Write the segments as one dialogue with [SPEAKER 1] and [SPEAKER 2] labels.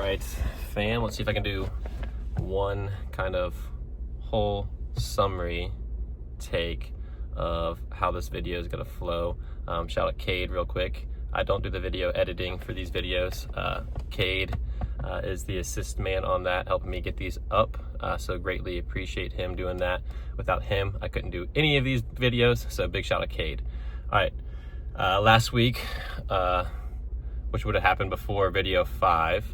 [SPEAKER 1] right, fam, let's see if I can do one kind of whole summary take of how this video is gonna flow. Shout out Cade real quick. I don't do the video editing for these videos. Cade is the assist man on that, helping me get these up. So greatly appreciate him doing that. Without him, I couldn't do any of these videos, so big shout out Cade. All right, last week, which would have happened before video 5,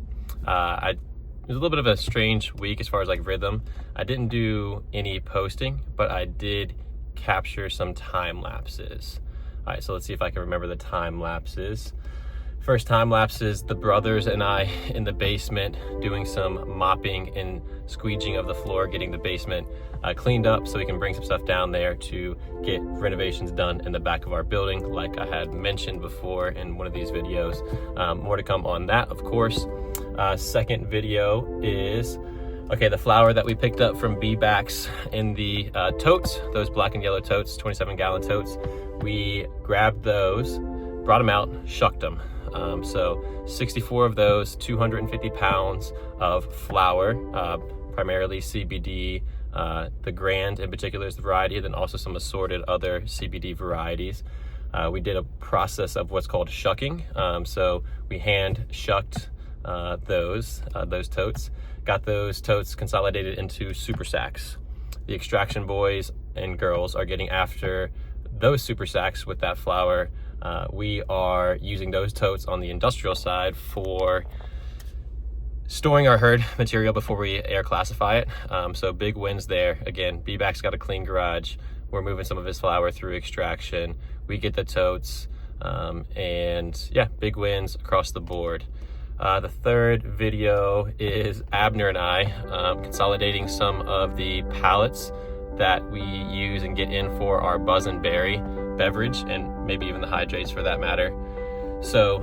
[SPEAKER 1] it was a little bit of a strange week as far as like rhythm. I didn't do any posting, but I did capture some time lapses. All right, so let's see if I can remember the time lapses. First time lapse is the brothers and I in the basement doing some mopping and squeegeeing of the floor, getting the basement cleaned up so we can bring some stuff down there to get renovations done in the back of our building, like I had mentioned before in one of these videos. More to come on that, of course. Second video is, okay, the flour that we picked up from B-Backs in the totes, those black and yellow totes, 27-gallon totes. We grabbed those, brought them out, shucked them. So 64 of those, 250 pounds of flour, primarily CBD. The Grand in particular is the variety, then also some assorted other CBD varieties. We did a process of what's called shucking. So we hand shucked those totes, got those totes consolidated into super sacks. The extraction boys and girls are getting after those super sacks with that flour. We are using those totes on the industrial side for storing our herd material before we air classify it. So big wins there. Again, B-Bac's got a clean garage. We're moving some of his flour through extraction. We get the totes, and yeah, big wins across the board. The third video is Abner and I consolidating some of the pallets that we use and get in for our Buzz and Berry beverage, and maybe even the hydrates for that matter. So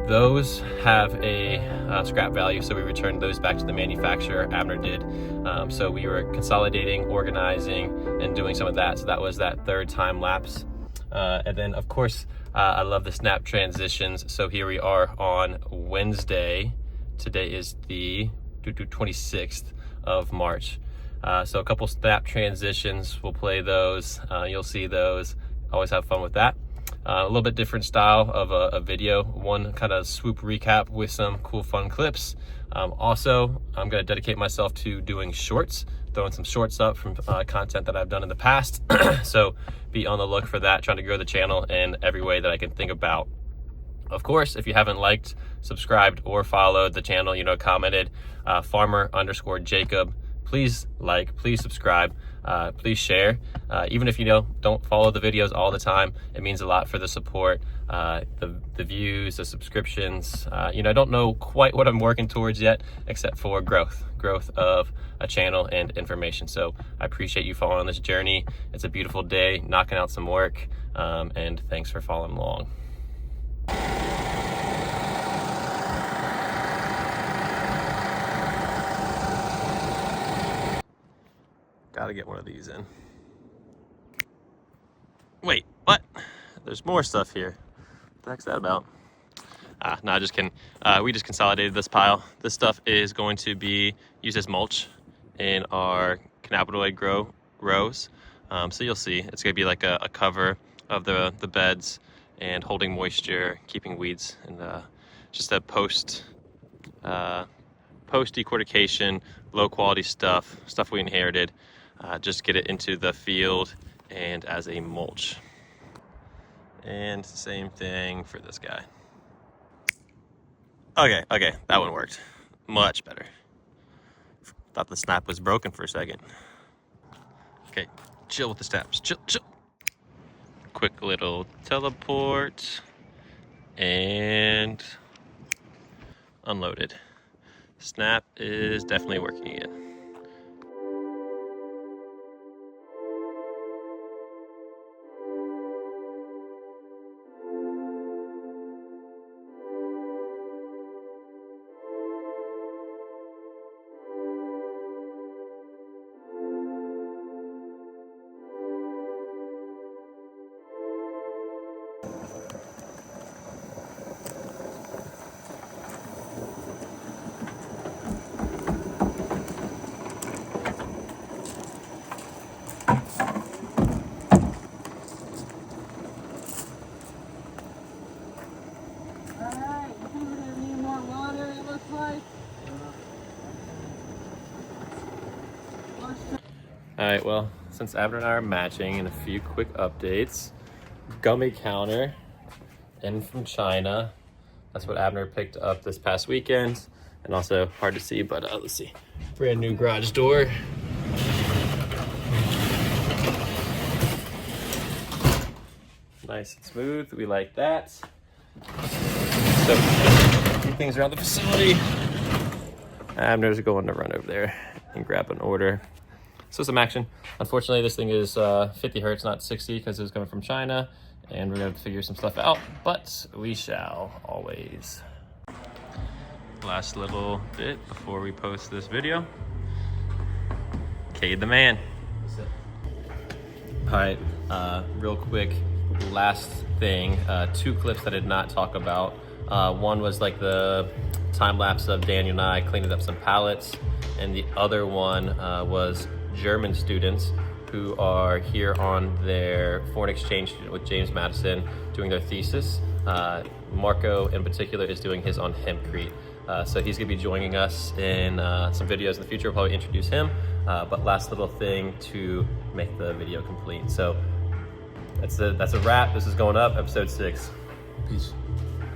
[SPEAKER 1] those have a scrap value, so we returned those back to the manufacturer. Abner did. So we were consolidating, organizing, and doing some of that. So that was that third time lapse. And then of course, I love the snap transitions. So here we are on Wednesday. Today is the 26th of March. So a couple snap transitions, we'll play those. You'll see those. Always have fun with that. A little bit different style of a video. One kind of swoop recap with some cool fun clips. Also, I'm gonna dedicate myself to doing shorts, throwing some shorts up from content that I've done in the past. So be on the look for that, trying to grow the channel in every way that I can think about. Of course, if you haven't liked, subscribed, or followed the channel, commented, farmer_Jacob, please like, please subscribe, please share. Even if you don't follow the videos all the time, it means a lot for the support, the views, the subscriptions. I don't know quite what I'm working towards yet, except for growth of a channel and information. So I appreciate you following this journey. It's a beautiful day, knocking out some work, and thanks for following along. Gotta get one of these in. Wait, what? There's more stuff here. What the heck's that about? No, just kidding. We just consolidated this pile. This stuff is going to be used as mulch in our cannabinoid rows. So you'll see, it's gonna be like a cover of the beds and holding moisture, keeping weeds, and just a post decortication, low quality stuff we inherited. Just get it into the field and as a mulch. And same thing for this guy. Okay, that one worked. Much better. Thought the snap was broken for a second. Okay, chill with the snaps, chill. Quick little teleport, and unloaded. Snap is definitely working again. All right, well, since Abner and I are matching, and a few quick updates. Gummy counter in from China. That's what Abner picked up this past weekend. And also, hard to see, but let's see. Brand new garage door. Nice and smooth, we like that. So, a few things around the facility. Abner's going to run over there and grab an order. So some action. Unfortunately, this thing is 50 hertz, not 60, because it was coming from China, and we're gonna have to figure some stuff out, but we shall always. Last little bit before we post this video. Cade the man. All right, real quick, last thing, 2 clips that I did not talk about. One was like the time lapse of Daniel and I cleaning up some pallets, and the other one was German students who are here on their foreign exchange student with James Madison doing their thesis. Marco in particular is doing his on hempcrete. So he's gonna be joining us in some videos in the future. We'll probably introduce him. But last little thing to make the video complete. So that's a wrap. This is going up, episode 6. Peace.